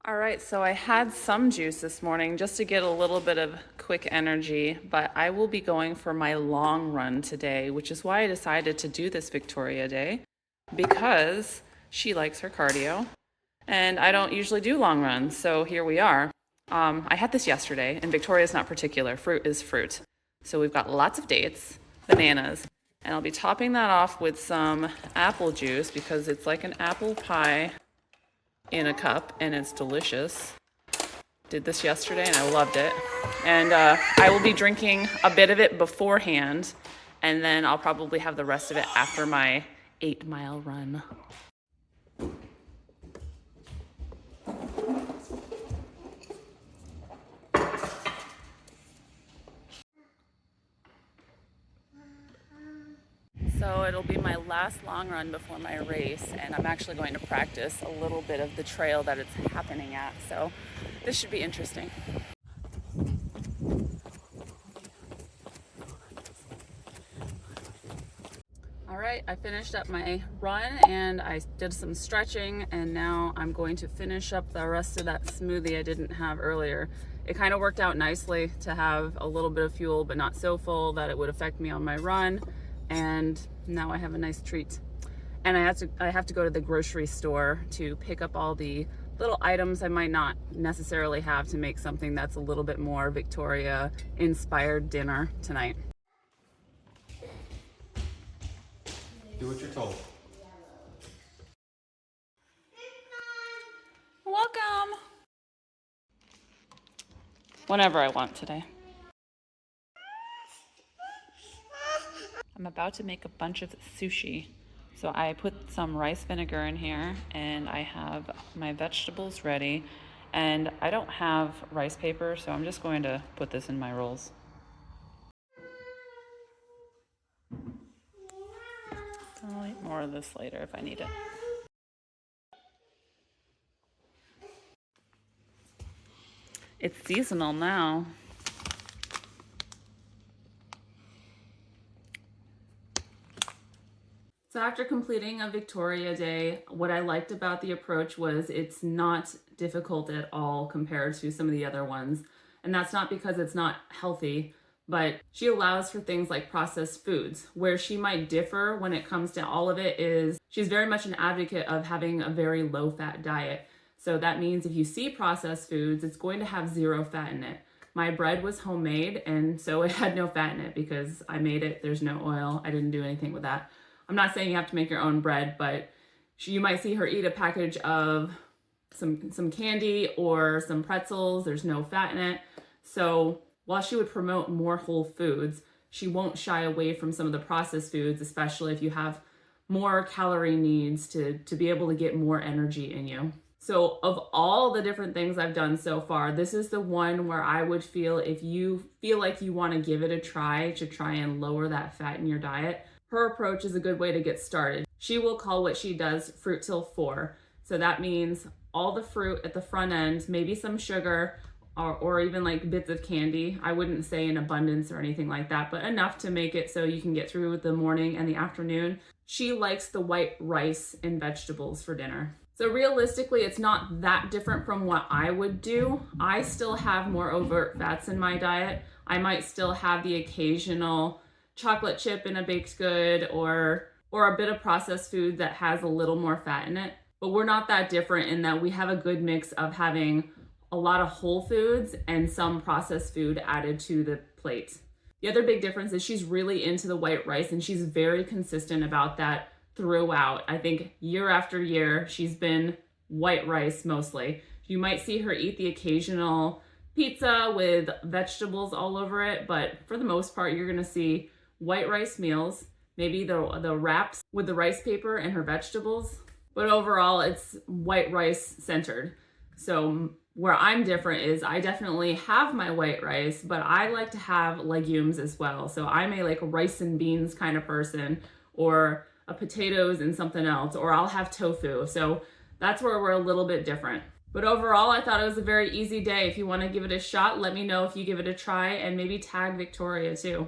All right, so I had some juice this morning just to get a little bit of quick energy, but I will be going for my long run today, which is why I decided to do this Victoria Day, because she likes her cardio and I don't usually do long runs, so here we are. I had this yesterday, and Victoria's not particular. Fruit is fruit. So we've got lots of dates, bananas, and I'll be topping that off with some apple juice because it's like an apple pie in a cup and it's delicious. Did this yesterday and I loved it. And I will be drinking a bit of it beforehand, and then I'll probably have the rest of it after my 8-mile run. So it'll be my last long run before my race, and I'm actually going to practice a little bit of the trail that it's happening at. So this should be interesting. All right, I finished up my run and I did some stretching, and now I'm going to finish up the rest of that smoothie I didn't have earlier. It kind of worked out nicely to have a little bit of fuel, but not so full that it would affect me on my run. And now I have a nice treat. And I have to go to the grocery store to pick up all the little items I might not necessarily have to make something that's a little bit more Victoria inspired dinner tonight. Do what you're told. Welcome. Whenever I want today. I'm about to make a bunch of sushi. So I put some rice vinegar in here, and I have my vegetables ready. And I don't have rice paper, so I'm just going to put this in my rolls. I'll eat more of this later if I need it. It's seasonal now. So after completing a Victoria Day, what I liked about the approach was it's not difficult at all compared to some of the other ones. And that's not because it's not healthy, but she allows for things like processed foods. Where she might differ when it comes to all of it is she's very much an advocate of having a very low-fat diet. So that means if you see processed foods, it's going to have 0 fat in it. My bread was homemade, and so it had no fat in it because I made it. There's no oil. I didn't do anything with that. I'm not saying you have to make your own bread, but you might see her eat a package of some candy or some pretzels. There's no fat in it. So while she would promote more whole foods, she won't shy away from some of the processed foods, especially if you have more calorie needs to be able to get more energy in you. So of all the different things I've done so far, this is the one where I would feel if you feel like you want to give it a try to try and lower that fat in your diet, her approach is a good way to get started. She will call what she does fruit till 4. So that means all the fruit at the front end, maybe some sugar or even like bits of candy. I wouldn't say in abundance or anything like that, but enough to make it so you can get through the morning and the afternoon. She likes the white rice and vegetables for dinner. So realistically, it's not that different from what I would do. I still have more overt fats in my diet. I might still have the occasional chocolate chip in a baked good or a bit of processed food that has a little more fat in it. But we're not that different in that we have a good mix of having a lot of whole foods and some processed food added to the plate. The other big difference is she's really into the white rice, and she's very consistent about that throughout. I think year after year, she's been white rice mostly. You might see her eat the occasional pizza with vegetables all over it, but for the most part, you're gonna see white rice meals, maybe the wraps with the rice paper and her vegetables. But overall, it's white rice centered. So where I'm different is I definitely have my white rice, but I like to have legumes as well. So I'm a like rice and beans kind of person, or a potatoes and something else, or I'll have tofu. So that's where we're a little bit different. But overall, I thought it was a very easy day. If you want to give it a shot, let me know if you give it a try, and maybe tag Victoria too.